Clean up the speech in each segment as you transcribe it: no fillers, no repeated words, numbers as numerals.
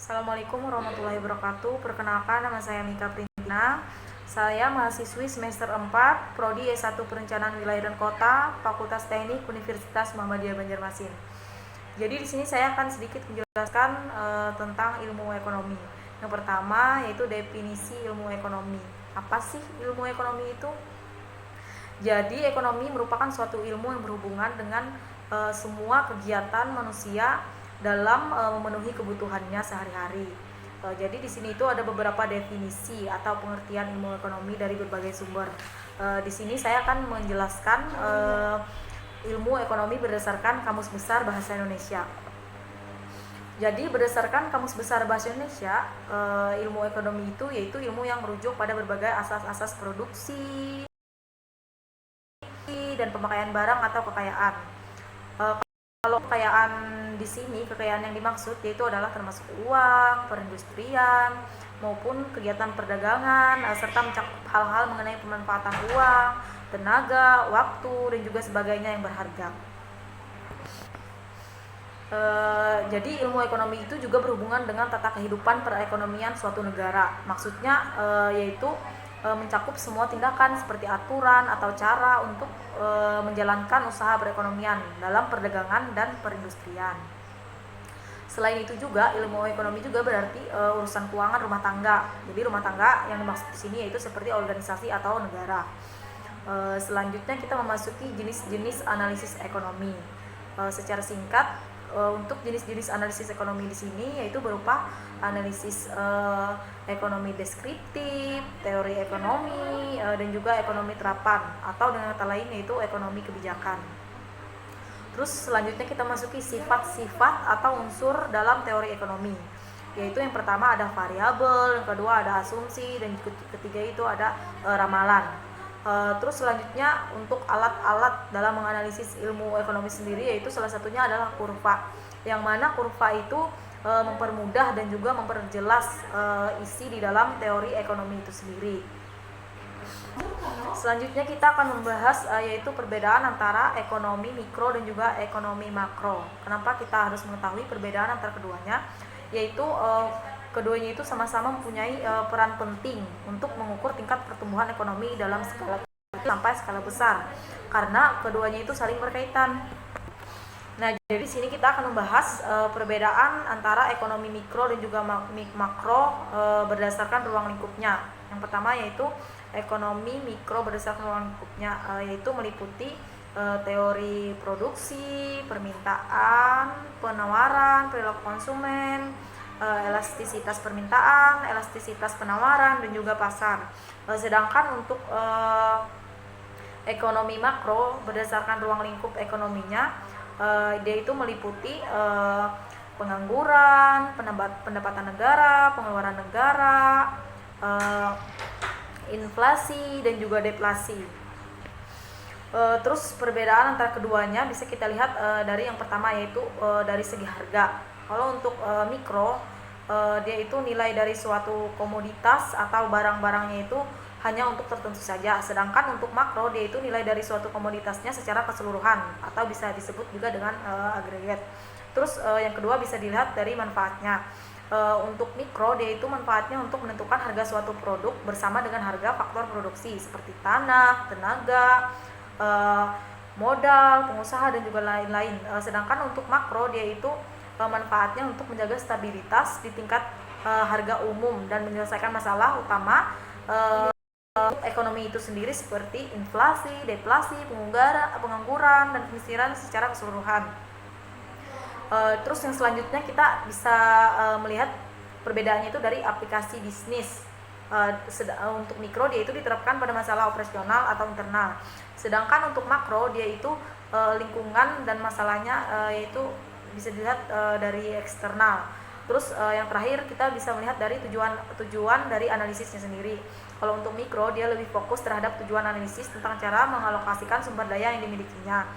Assalamualaikum warahmatullahi wabarakatuh. Perkenalkan, nama saya Mika Printina. Saya mahasiswi semester 4, Prodi S1 Perencanaan Wilayah dan Kota, Fakultas Teknik Universitas Muhammadiyah Banjarmasin. Jadi di sini saya akan sedikit menjelaskan tentang ilmu ekonomi. Yang pertama yaitu definisi ilmu ekonomi. Apa sih ilmu ekonomi itu? Jadi ekonomi merupakan suatu ilmu yang berhubungan dengan semua kegiatan manusia dalam memenuhi kebutuhannya sehari-hari. Jadi di sini itu ada beberapa definisi atau pengertian ilmu ekonomi dari berbagai sumber. Di sini saya akan menjelaskan ilmu ekonomi berdasarkan Kamus Besar Bahasa Indonesia. Jadi berdasarkan Kamus Besar Bahasa Indonesia, ilmu ekonomi itu yaitu ilmu yang merujuk pada berbagai asas-asas produksi dan pemakaian barang atau kekayaan. Kalau kekayaan di sini, kekayaan yang dimaksud yaitu adalah termasuk uang, perindustrian, maupun kegiatan perdagangan, serta mencakup hal-hal mengenai pemanfaatan uang, tenaga, waktu, dan juga sebagainya yang berharga. Jadi ilmu ekonomi itu juga berhubungan dengan tata kehidupan perekonomian suatu negara. Maksudnya yaitu mencakup semua tindakan seperti aturan atau cara untuk menjalankan usaha perekonomian dalam perdagangan dan perindustrian. Selain itu juga ilmu ekonomi juga berarti urusan keuangan rumah tangga. Jadi rumah tangga yang dimaksud di sini yaitu seperti organisasi atau negara. Selanjutnya kita memasuki jenis-jenis analisis ekonomi. Secara singkat, untuk jenis-jenis analisis ekonomi di sini yaitu berupa analisis ekonomi deskriptif, teori ekonomi, dan juga ekonomi terapan atau dengan kata lain yaitu ekonomi kebijakan. Terus selanjutnya kita masuki sifat-sifat atau unsur dalam teori ekonomi, yaitu yang pertama ada variabel, yang kedua ada asumsi, dan ketiga itu ada ramalan. Terus selanjutnya untuk alat-alat dalam menganalisis ilmu ekonomi sendiri yaitu salah satunya adalah kurva, yang mana kurva itu mempermudah dan juga memperjelas isi di dalam teori ekonomi itu sendiri. Selanjutnya kita akan membahas yaitu perbedaan antara ekonomi mikro dan juga ekonomi makro. Kenapa kita harus mengetahui perbedaan antara keduanya? Yaitu keduanya itu sama-sama mempunyai peran penting untuk mengukur tingkat pertumbuhan ekonomi dalam skala sampai skala besar, karena keduanya itu saling berkaitan. Nah, jadi di sini kita akan membahas perbedaan antara ekonomi mikro dan juga makro berdasarkan ruang lingkupnya. Yang pertama yaitu ekonomi mikro berdasarkan ruang lingkupnya, yaitu meliputi teori produksi, permintaan, penawaran, perilaku konsumen, elastisitas permintaan, elastisitas penawaran, dan juga pasar. Sedangkan untuk ekonomi makro berdasarkan ruang lingkup ekonominya, dia itu meliputi pengangguran, pendapatan negara, pengeluaran negara, inflasi, dan juga deflasi. Terus perbedaan antara keduanya bisa kita lihat dari yang pertama yaitu dari segi harga. Kalau untuk mikro, dia itu nilai dari suatu komoditas atau barang-barangnya itu hanya untuk tertentu saja. Sedangkan untuk makro, dia itu nilai dari suatu komoditasnya secara keseluruhan atau bisa disebut juga dengan agregat. Terus yang kedua bisa dilihat dari manfaatnya. Untuk mikro, dia itu manfaatnya untuk menentukan harga suatu produk bersama dengan harga faktor produksi seperti tanah, tenaga, modal, pengusaha, dan juga lain-lain. Sedangkan untuk makro, dia itu manfaatnya untuk menjaga stabilitas di tingkat harga umum dan menyelesaikan masalah utama ekonomi itu sendiri seperti inflasi, deflasi, pengangguran, dan kemiskinan secara keseluruhan. Terus yang selanjutnya kita bisa melihat perbedaannya itu dari aplikasi bisnis. Untuk mikro dia itu diterapkan pada masalah operasional atau internal. Sedangkan untuk makro dia itu lingkungan dan masalahnya yaitu bisa dilihat dari eksternal. Terus yang terakhir kita bisa melihat dari tujuan dari analisisnya sendiri. Kalau untuk mikro dia lebih fokus terhadap tujuan analisis tentang cara mengalokasikan sumber daya yang dimilikinya.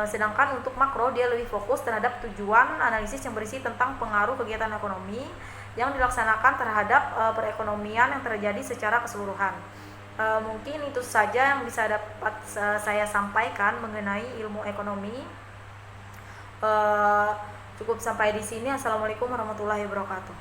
Sedangkan untuk makro dia lebih fokus terhadap tujuan analisis yang berisi tentang pengaruh kegiatan ekonomi yang dilaksanakan terhadap perekonomian yang terjadi secara keseluruhan. Mungkin itu saja yang bisa dapat saya sampaikan mengenai ilmu ekonomi. Cukup sampai di sini. Assalamualaikum warahmatullahi wabarakatuh.